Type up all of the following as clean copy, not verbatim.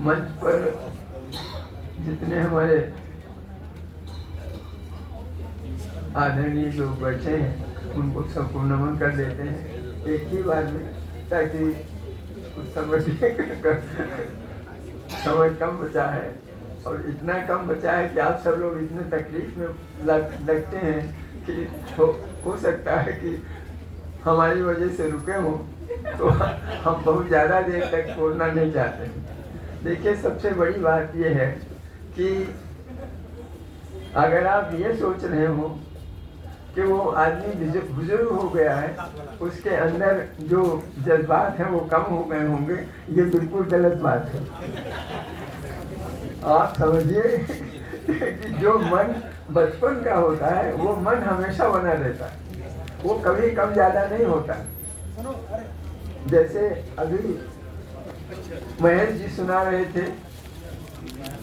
मंच पर जितने हमारे आदरणीय लोग बैठे हैं उनको सबको नमन कर देते हैं एक ही बार में, ताकि कुछ समय कम बचा है। और इतना कम बचा है कि आप सब लोग इतने तकलीफ में लगते हैं कि हो सकता है कि हमारी वजह से रुके हों, तो हम बहुत ज़्यादा देर तक बोलना नहीं चाहते हैं। देखिए, सबसे बड़ी बात यह है कि अगर आप ये सोच रहे हो कि वो आदमी बुजुर्ग हो गया है, उसके अंदर जो जज्बात हैं वो कम हो गए होंगे, ये बिल्कुल गलत बात है। आप समझिए कि जो मन बचपन का होता है वो मन हमेशा बना रहता है, वो कभी कम ज्यादा नहीं होता। जैसे अभी महेश जी सुना रहे थे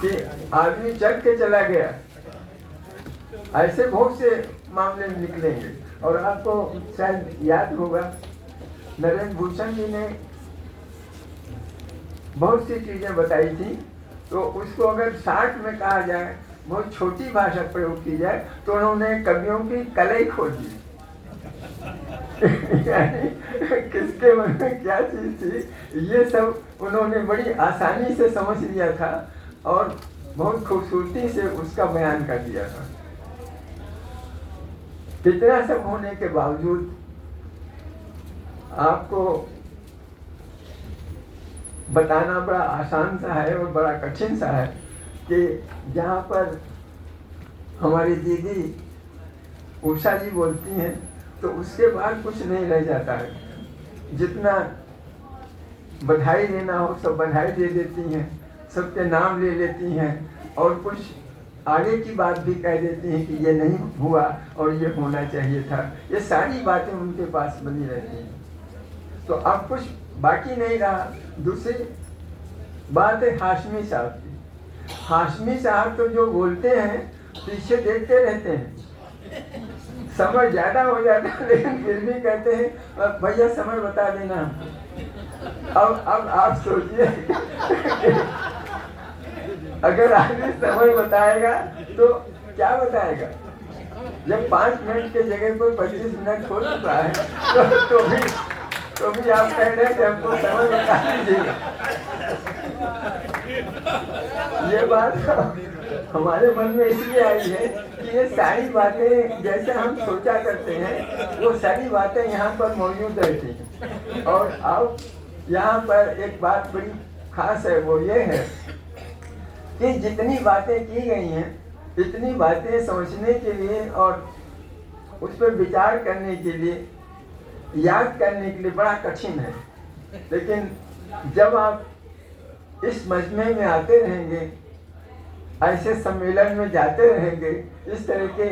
कि आदमी चल के चला गया, ऐसे बहुत से मामले निकलेंगे। और आपको शायद याद होगा, नरेंद्र भूषण जी ने बहुत सी चीजें बताई थी, तो उसको अगर शार्ट में कहा जाए, बहुत छोटी भाषा प्रयोग की जाए, तो उन्होंने कवियों की कलई खोल दी। यानी किसके मन में क्या चीज थी, ये सब उन्होंने बड़ी आसानी से समझ लिया था और बहुत खूबसूरती से उसका बयान कर दिया था। इतना सब होने के बावजूद आपको बताना बड़ा आसान सा है और बड़ा कठिन सा है कि जहाँ पर हमारी दीदी उषा जी बोलती हैं तो उसके बाद कुछ नहीं रह जाता है। जितना बधाई देना हो सब बधाई दे देती हैं, सबके नाम ले लेती हैं और कुछ आगे की बात भी कह देती हैं कि ये नहीं हुआ और ये होना चाहिए था। ये सारी बातें उनके पास बनी रहती हैं। तो अब कुछ बाकी नहीं रहा। दूसरी बात है हाशमी साहब की। हाशमी साहब तो जो बोलते हैं पीछे देखते रहते हैं, समय ज्यादा हो जाता है लेकिन फिर भी कहते हैं भैया समय बता देना हमको। अब आप सोचिए अगर आदमी समय बताएगा तो क्या बताएगा। जब 5 मिनट के जगह पर 25 मिनट हो चुका है तो भी आप कह रहे हैं कि हमको समय बता दीजिएगा। ये बात हमारे मन में इसलिए आई है कि ये सारी बातें जैसे हम सोचा करते हैं वो सारी बातें यहाँ पर मौजूद रहती हैं। और अब यहाँ पर एक बात बड़ी खास है, वो ये है कि जितनी बातें की गई हैं, इतनी बातें समझने के लिए और उस पर विचार करने के लिए, याद करने के लिए बड़ा कठिन है। लेकिन जब आप इस मजमे में आते रहेंगे, ऐसे सम्मेलन में जाते रहेंगे, इस तरह के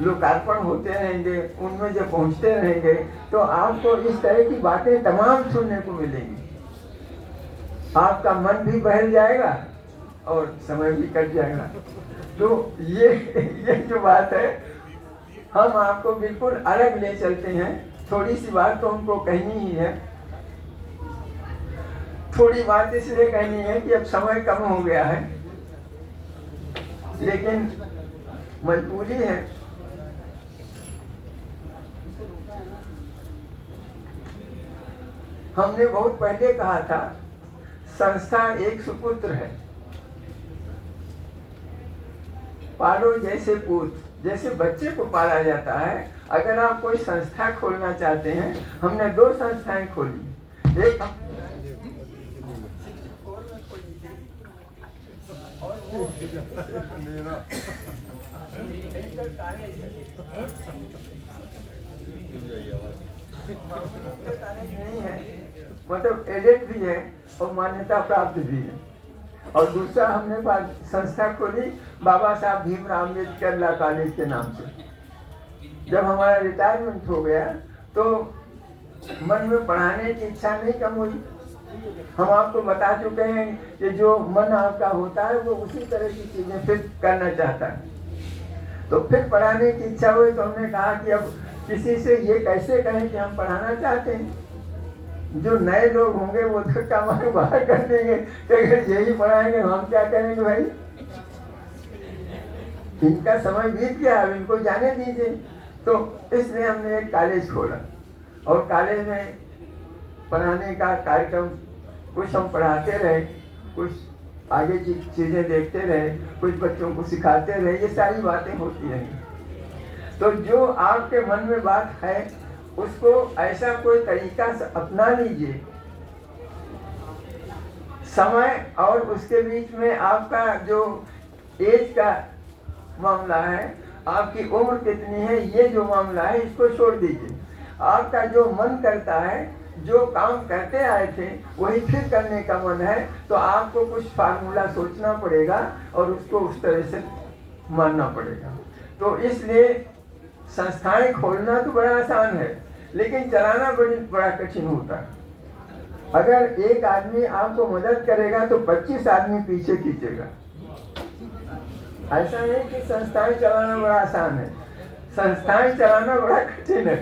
लोकार्पण होते रहेंगे, उनमें जब पहुंचते रहेंगे तो आपको इस तरह की बातें तमाम सुनने को मिलेंगी। आपका मन भी बहल जाएगा और समय भी कट जाएगा। तो ये जो बात है, हम आपको बिल्कुल अलग ले चलते हैं। थोड़ी सी बात तो हमको कहनी ही है। थोड़ी बात इसलिए कहनी है कि अब समय कम हो गया है, लेकिन मजबूरी है। हमने बहुत पहले कहा था संस्था एक सुपुत्र है, पालो जैसे पूत। जैसे बच्चे को पाला जाता है, अगर आप कोई संस्था खोलना चाहते हैं, हमने 2 संस्थाएं खोली। एक नहीं है, मतलब एडेड भी है और मान्यता प्राप्त भी है। और दूसरा हमने संस्था खोली बाबा साहब भीमराव अम्बेडकर लॉ कॉलेज के नाम से। जब हमारा रिटायरमेंट हो गया तो मन में पढ़ाने की इच्छा नहीं कम हुई। हम आपको बता चुके हैं कि जो मन आपका होता है वो उसी तरह की चीजें फिर करना चाहता है। तो फिर पढ़ाने की इच्छा हुई तो हमने कहा कि अब किसी से ये कैसे कहें कि हम पढ़ाना चाहते हैं। जो नए लोग होंगे वो धक्का मार बाहर कर देंगे कि अगर यही पढ़ाएंगे हम क्या करेंगे भाई, इनका समय बीत गया, अब इनको जाने दीजिए। तो इसलिए हमने एक कॉलेज खोला और कॉलेज में पढ़ाने का कार्यक्रम, कुछ हम पढ़ाते रहे, कुछ आगे की चीज़ें देखते रहे, कुछ बच्चों को सिखाते रहे, ये सारी बातें होती रही। तो जो आपके मन में बात है उसको ऐसा कोई तरीका से अपना लीजिए। समय और उसके बीच में आपका जो एज का मामला है, आपकी उम्र कितनी है, ये जो मामला है इसको छोड़ दीजिए। आपका जो मन करता है, जो काम करते आए थे वही फिर करने का मन है, तो आपको कुछ फार्मूला सोचना पड़ेगा और उसको उस तरह से मानना पड़ेगा। तो इसलिए संस्थाएं खोलना तो बड़ा आसान है, लेकिन चलाना बड़ा कठिन होता है। अगर एक आदमी आपको मदद करेगा तो 25 आदमी पीछे खींचेगा। ऐसा नहीं कि संस्थाएं चलाना बड़ा आसान है, संस्थाएं चलाना बड़ा कठिन है,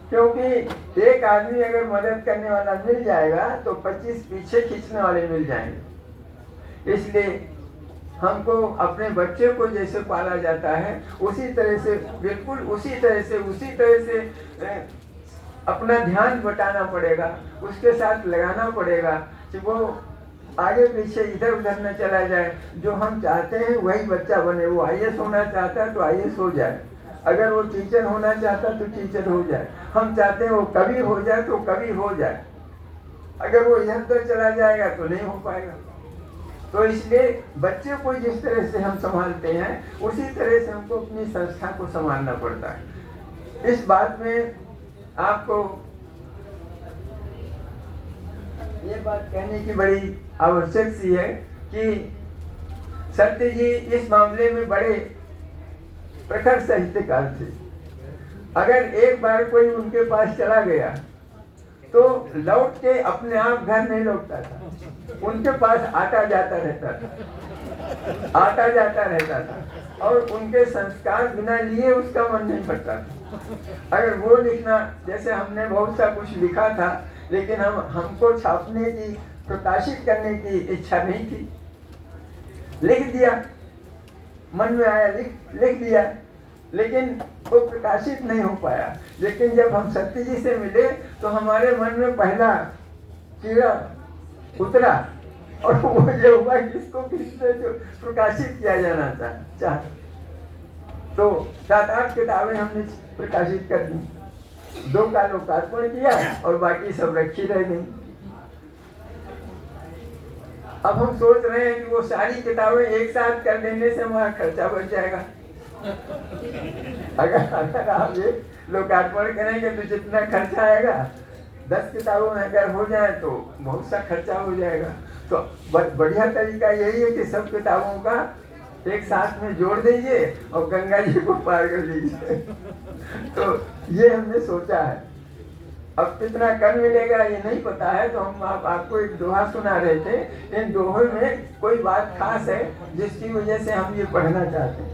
क्योंकि एक आदमी अगर मदद करने वाला मिल जाएगा तो 25 पीछे खींचने वाले मिल जाएंगे। इसलिए हमको अपने बच्चे को जैसे पाला जाता है उसी तरह से, बिल्कुल उसी तरह से अपना ध्यान बटाना पड़ेगा, उसके साथ लगाना पड़ेगा कि वो आगे पीछे इधर उधर न चला जाए। जो हम चाहते हैं वही बच्चा बने। वो IAS होना चाहता है तो IAS हो जाए, अगर वो टीचर होना चाहता तो टीचर हो जाए। हम चाहते हैं वो कवि हो जाए तो कवि हो जाए, अगर वो इधर उधर चला जाएगा तो नहीं हो पाएगा। तो इसलिए बच्चे को जिस तरह से हम संभालते हैं उसी तरह से हमको अपनी संस्था को संभालना पड़ता है। इस बात में आपको ये बात कहने की बड़ी आवश्यक सी है कि सत्य जी इस मामले में बड़े प्रखर साहित्यकार थे। अगर एक बार कोई उनके पास चला गया तो लौट के अपने आप घर नहीं लौटता था, उनके पास आता जाता रहता था और उनके संस्कार बिना लिए उसका मन नहीं भरता था। अगर वो लिखना, जैसे हमने बहुत सा कुछ लिखा था लेकिन हमको छापने की, प्रकाशित करने की इच्छा नहीं थी, लिख दिया, मन में आया लिख दिया, लेकिन वो प्रकाशित नहीं हो पाया। लेकिन जब हम सत्य जी से मिले तो हमारे मन में पहला कीड़ा उतरा और वो ये हुआ कि इसको किसने जो प्रकाशित किया जाना चाह। तो 7-8 किताबें हमने प्रकाशित कर दी, 2 का लोकार्पण किया और बाकी सब रखी रह गई। अब हम सोच रहे हैं कि वो सारी किताबें एक साथ कर देने से हमारा खर्चा बच जाएगा। अगर आप ये लोकार्पण करेंगे तो जितना खर्चा आएगा 10 किताबों में अगर हो जाए तो बहुत सा खर्चा हो जाएगा। तो बढ़िया तरीका यही है कि सब किताबों का एक साथ में जोड़ दीजिए और गंगा जी को पार कर लीजिए। तो ये हमने सोचा है। अब कितना कर मिलेगा ये नहीं पता है, तो हम आपको एक दोहा सुना रहे थे। इन दोहे में कोई बात खास है जिसकी वजह से हम ये पढ़ना चाहते हैं।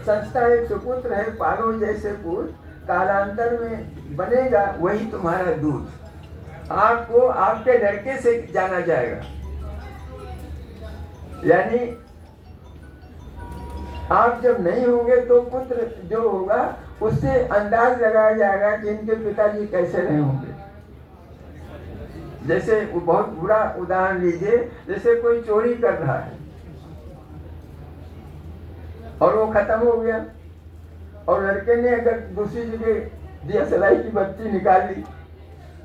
संस्था एक सुपुत्र है, पालो जैसे पूत, कालांतर में बनेगा वही तुम्हारा दूत। आपको आपके लड़के से जाना जाएगा, यानी आप जब नहीं होंगे तो पुत्र जो होगा उससे अंदाज लगाया जाएगा कि इनके पिताजी कैसे रहे होंगे। जैसे वो बहुत बुरा उदाहरण लीजिए, जैसे कोई चोरी कर रहा है और वो खत्म हो गया और लड़के ने अगर दूसरी जगह दिया सलाई की बत्ती निकाली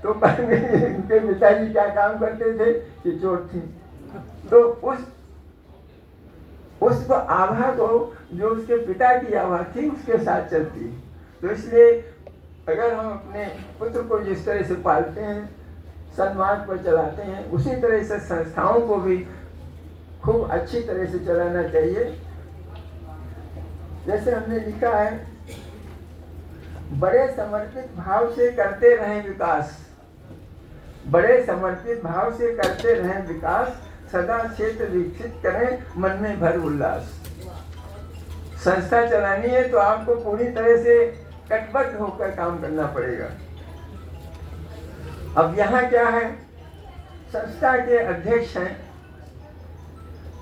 तो कहेंगे इनके पिताजी क्या काम करते थे कि चोर थी। तो उस आभा को जो उसके पिता की आभा थी उसके साथ चलती है। तो इसलिए अगर हम अपने पुत्र को जिस तरह से पालते हैं, सन्मार्ग पर चलाते हैं, उसी तरह से संस्थाओं को भी खूब अच्छी तरह से चलाना चाहिए। जैसे हमने लिखा है, बड़े समर्पित भाव से करते रहें विकास, बड़े समर्पित भाव से करते रहें विकास, सदा क्षेत्र विकसित करें, मन में भर उल्लास। संस्था चलानी है तो आपको पूरी तरह से कटिबद्ध होकर काम करना पड़ेगा। अब यहाँ क्या है, संस्था के अध्यक्ष हैं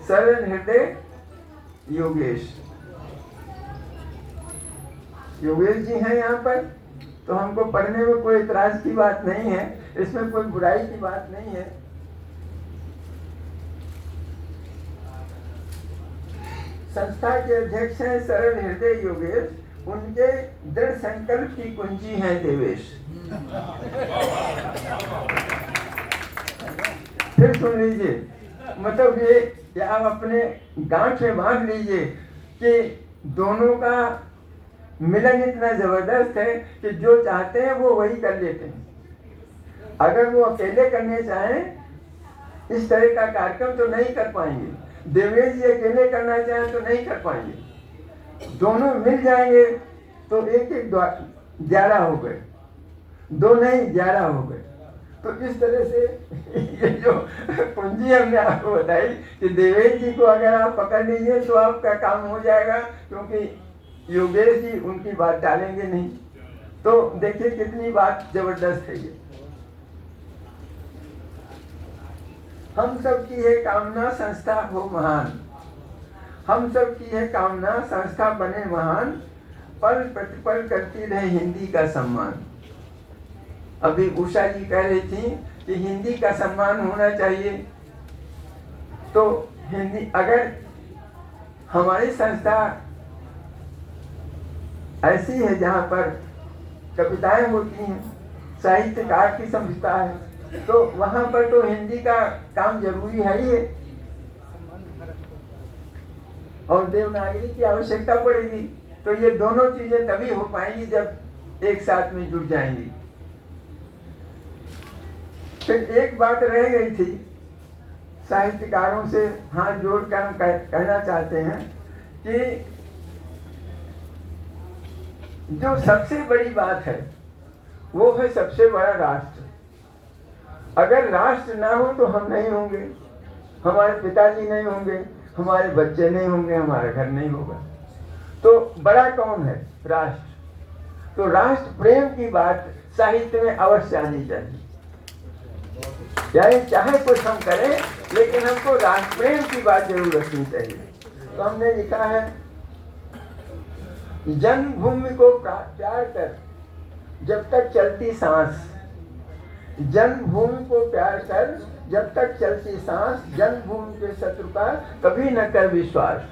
सरल हृदय योगेश जी हैं यहाँ पर। तो हमको पढ़ने में कोई इतराज की बात नहीं है, इसमें कोई बुराई की बात नहीं है। संस्था के अध्यक्ष हैं सरल हृदय योगेश, उनके दृढ़ संकल्प की कुंजी है देवेश। फिर सुन लीजिए, मतलब ये आप अपने गांठ में बांध लीजिए कि दोनों का मिलन इतना जबरदस्त है कि जो चाहते हैं वो वही कर लेते हैं। अगर वो अकेले करने चाहें इस तरह का कार्यक्रम तो नहीं कर पाएंगे। देवेश जी अकेले करना चाहें तो नहीं कर पाएंगे। दोनों मिल जाएंगे तो एक 11 हो गए, 2 नहीं 11 हो गए। तो इस तरह से ये जो पूंजी हमने आपको बताई कि देवेश जी को अगर आप पकड़ लीजिए तो आपका काम हो जाएगा, क्योंकि योगेश जी उनकी बात टालेंगे नहीं। तो देखिए कितनी बात जबरदस्त है ये। हम सब की है कामना संस्था हो महान, हम सब की है कामना संस्था बने महान, पल प्रतिपल करती रहे हिंदी का सम्मान। अभी उषा जी कह रही थी कि हिंदी का सम्मान होना चाहिए। तो हिंदी, अगर हमारी संस्था ऐसी है जहाँ पर कविताएं होती हैं, साहित्यकार की संस्था है, तो वहाँ पर तो हिंदी का काम जरूरी है ही है, और देवनागरी की आवश्यकता पड़ेगी। तो ये दोनों चीजें तभी हो पाएंगी जब एक साथ में जुड़ जाएंगी। फिर एक बात रह गई थी, साहित्यकारों से हाथ जोड़कर कहना चाहते हैं कि जो सबसे बड़ी बात है वो है सबसे बड़ा राष्ट्र। अगर राष्ट्र ना हो तो हम नहीं होंगे, हमारे पिताजी नहीं होंगे, हमारे बच्चे नहीं होंगे, हमारा घर नहीं होगा। तो बड़ा कौन है? राष्ट्र। तो राष्ट्र प्रेम की बात साहित्य में अवश्य आनी चाहिए। यानी चाहे कुछ हम करें, लेकिन हमको राष्ट्र प्रेम की बात जरूर रखनी चाहिए। तो हमने लिखा है, जन्मभूमि को प्यार कर जब तक चलती सांस, जन्मभूमि को प्यार कर जब तक चलती सांस, जन्मभूमि के शत्रु का कभी न कर विश्वास।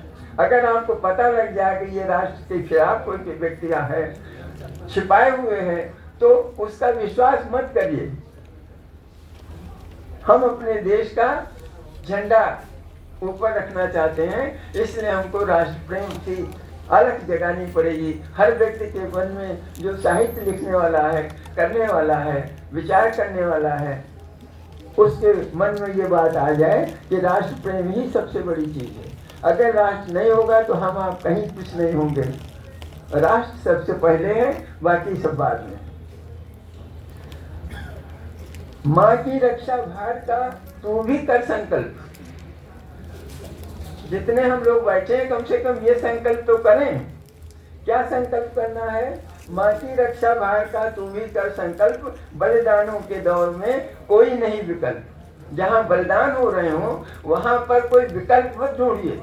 अगर आपको पता लग जाए कि ये राष्ट्र के खिलाफ कोई व्यक्ति है, छिपाए हुए हैं, तो उसका विश्वास मत करिए। हम अपने देश का झंडा ऊपर रखना चाहते हैं, इसलिए हमको राष्ट्र प्रेम की अलग जगानी पड़ेगी। हर व्यक्ति के मन में जो साहित्य लिखने वाला है, करने वाला है, विचार करने वाला है, उसके मन में ये बात आ जाए कि राष्ट्र प्रेम ही सबसे बड़ी चीज है। अगर राष्ट्र नहीं होगा तो हम आप कहीं कुछ नहीं होंगे। राष्ट्र सबसे पहले है, बाकी सब बाद में। माँ की रक्षा भारत का तू भी कर संकल्प। जितने हम लोग बैठे हैं, कम से कम ये संकल्प तो करें। क्या संकल्प करना है? माँ की रक्षा भारत का तू भी कर संकल्प, बलिदानों के दौर में कोई नहीं विकल्प। जहाँ बलिदान हो रहे हो वहाँ पर कोई विकल्प मत ढूंढिए।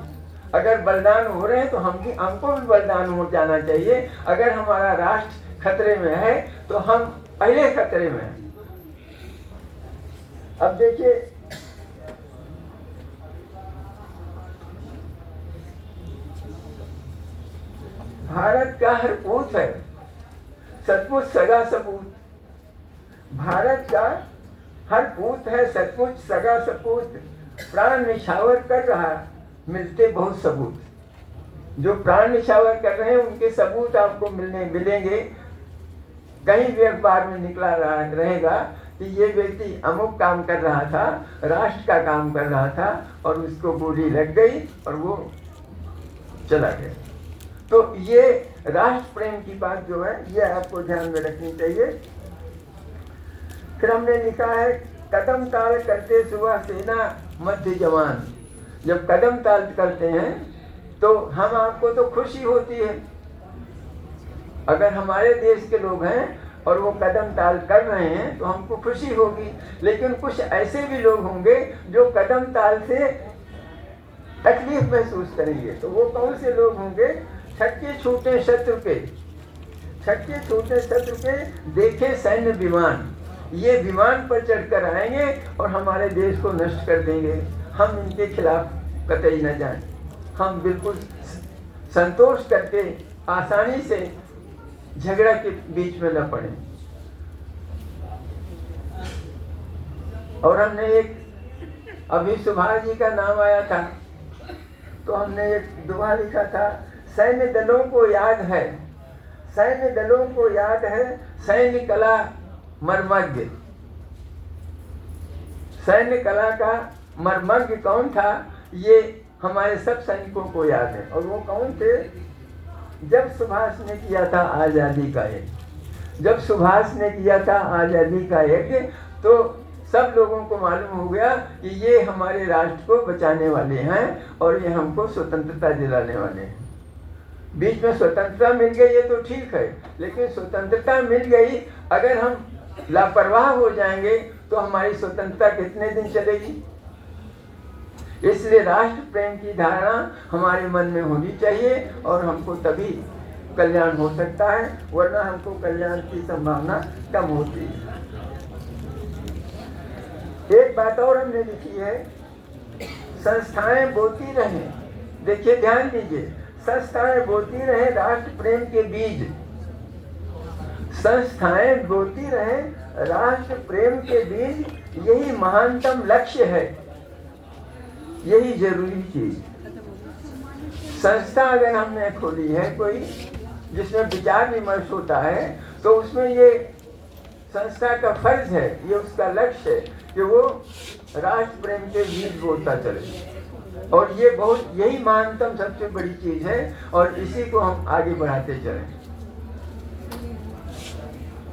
अगर बलिदान हो रहे हैं तो हमको भी बलिदान हो जाना चाहिए। अगर हमारा राष्ट्र खतरे में है तो हम पहले खतरे में हैं। अब देखिए, भारत का हर पूत है सचमुच सगा सपूत। भारत का हर पूत है सचमुच सगा सपूत, प्राण निछावर कर रहा मिलते बहुत सबूत। जो प्राण निछावर कर रहे हैं उनके सबूत आपको मिलेंगे। कहीं भी अखबार में निकला रहेगा कि ये व्यक्ति अमुक काम कर रहा था, राष्ट्र का काम कर रहा था, और उसको गोली लग गई और वो चला गया। तो ये राष्ट्र प्रेम की बात जो है ये आपको ध्यान में रखनी चाहिए। फिर हमने लिखा है, कदम ताल करते सुबह सेना मध्य जवान। जब कदम ताल करते हैं तो हम आपको तो खुशी होती है। अगर हमारे देश के लोग हैं और वो कदम ताल कर रहे हैं तो हमको खुशी होगी। लेकिन कुछ ऐसे भी लोग होंगे जो कदम ताल से तकलीफ महसूस करेंगे। तो वो कौन से लोग होंगे? छक्के छूटे शत्रु के, छक्के छूटे शत्रु के देखे सैन्य विमान, ये विमान पर चढ़कर आएंगे और हमारे देश को नष्ट कर देंगे। हम इनके खिलाफ कतई न जाएं, हम बिल्कुल संतोष करके आसानी से झगड़ा के बीच में न पड़े। और हमने एक अभी सुभाष जी का नाम आया था तो हमने एक दुआ लिखा था, सैन्य दलों को याद है, सैन्य दलों को याद है सैन्य कला मर्मज्ञ। सैन्य कला का मर्मज्ञ कौन था? ये हमारे सब सैनिकों को याद है। और वो कौन थे? जब सुभाष ने किया था आज़ादी का यज्ञ, जब सुभाष ने किया था आज़ादी का यज्ञ तो सब लोगों को मालूम हो गया कि ये हमारे राष्ट्र को बचाने वाले हैं और ये हमको स्वतंत्रता दिलाने वाले हैं। बीच में स्वतंत्रता मिल गई ये तो ठीक है, लेकिन स्वतंत्रता मिल गई, अगर हम लापरवाह हो जाएंगे तो हमारी स्वतंत्रता कितने दिन चलेगी? इसलिए राष्ट्र प्रेम की धारणा हमारे मन में होनी चाहिए और हमको तभी कल्याण हो सकता है, वरना हमको कल्याण की संभावना कम होती है। एक बात और हमने लिखी है, संस्थाएं बोती रहें। देखिए ध्यान दीजिए, संस्थाएं बोती रहें राष्ट्र प्रेम के बीज, संस्थाएं बोती रहें राष्ट्र प्रेम के बीज, यही महानतम लक्ष्य है, यही जरूरी चीज। संस्था अगर हमने खोली है कोई जिसमें विचार विमर्श होता है तो उसमें ये संस्था का फर्ज है, ये उसका लक्ष्य है कि वो राष्ट्र प्रेम के बीज बोता चले। और ये बहुत, यही महानतम सबसे बड़ी चीज है और इसी को हम आगे बढ़ाते चलें।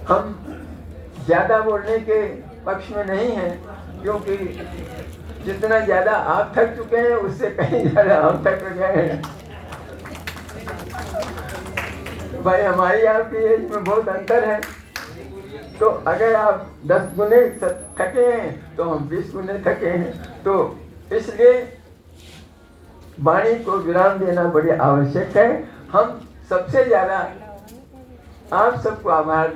हम ज्यादा बोलने के पक्ष में नहीं हैं, क्योंकि जितना ज्यादा आप थक चुके हैं उससे कहीं ज्यादा हम थक गए हैं। भाई हमारी आपकी एज में बहुत अंतर है, तो अगर आप 10 गुने थके हैं तो हम 20 गुने थके हैं। तो इसलिए वाणी को विराम देना बड़ी आवश्यक है। हम सबसे ज्यादा आप सबको आभार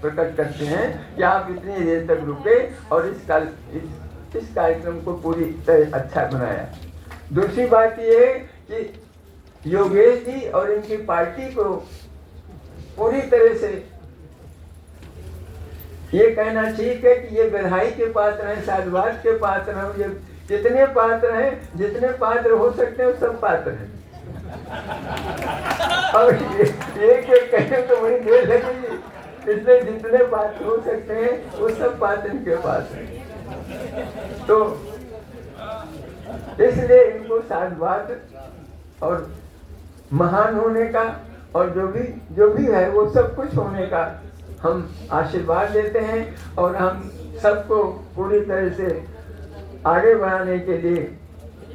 प्रकट करते हैं कि आप इतनी देर तक रुके और इस कार्यक्रम को पूरी तरह अच्छा बनाया। दूसरी बात ये है कि योगेश जी और इनकी पार्टी को पूरी तरह से ये कहना ठीक है कि ये बधाई के पात्र हैं, साधुवाद के पात्र हैं, ये जितने पात्र हैं, जितने पात्र हो सकते हैं सब पात्र हैं। और एक कहने तो बड़ी देर लगेगी, इसलिए जितने पात्र हो सकते हैं वो सब पात्र इनके पास हैं। तो इसलिए इनको साधुवाद और महान होने का और जो भी है वो सब कुछ होने का हम आशीर्वाद देते हैं और हम सबको पूरी तरह से आगे बढ़ाने के लिए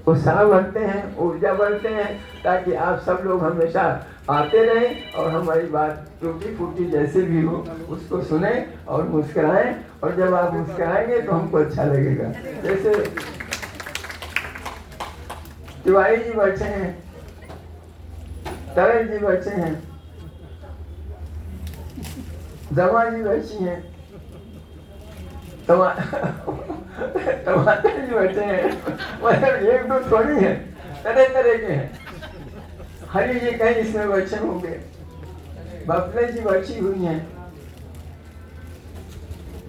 उत्साह बढ़ते हैं, ऊर्जा बढ़ते हैं, ताकि आप सब लोग हमेशा आते रहें और हमारी बात टूटी फूटी जैसे भी हो उसको सुने और मुस्कुराएं। और जब आप मुस्कुराएंगे तो हमको अच्छा लगेगा। जैसे तिवारी जी बैठे हैं, तरल जी बैठे हैं, दमा जी बैठी हैं, टमाटर जी बैठे हैं, मतलब एक दो थोड़ी है, तरह तरह के हैं। हरी जी कहीं इसमें बैठे होंगे, बफले जी बैठी हुई हैं।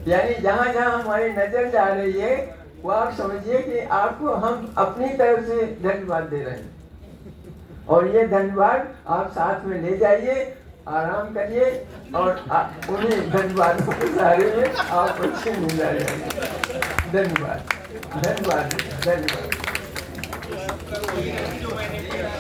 यानी जहाँ जहाँ हमारी नजर जा रही है वो आप समझिए कि आपको हम अपनी तरफ से धन्यवाद दे रहे हैं। और ये धन्यवाद आप साथ में ले जाइए, आराम करिए और उन्हीं धन्यवादों के सहारे में आप अच्छे मिल जाएंगे। धन्यवाद, धन्यवाद, धन्यवाद।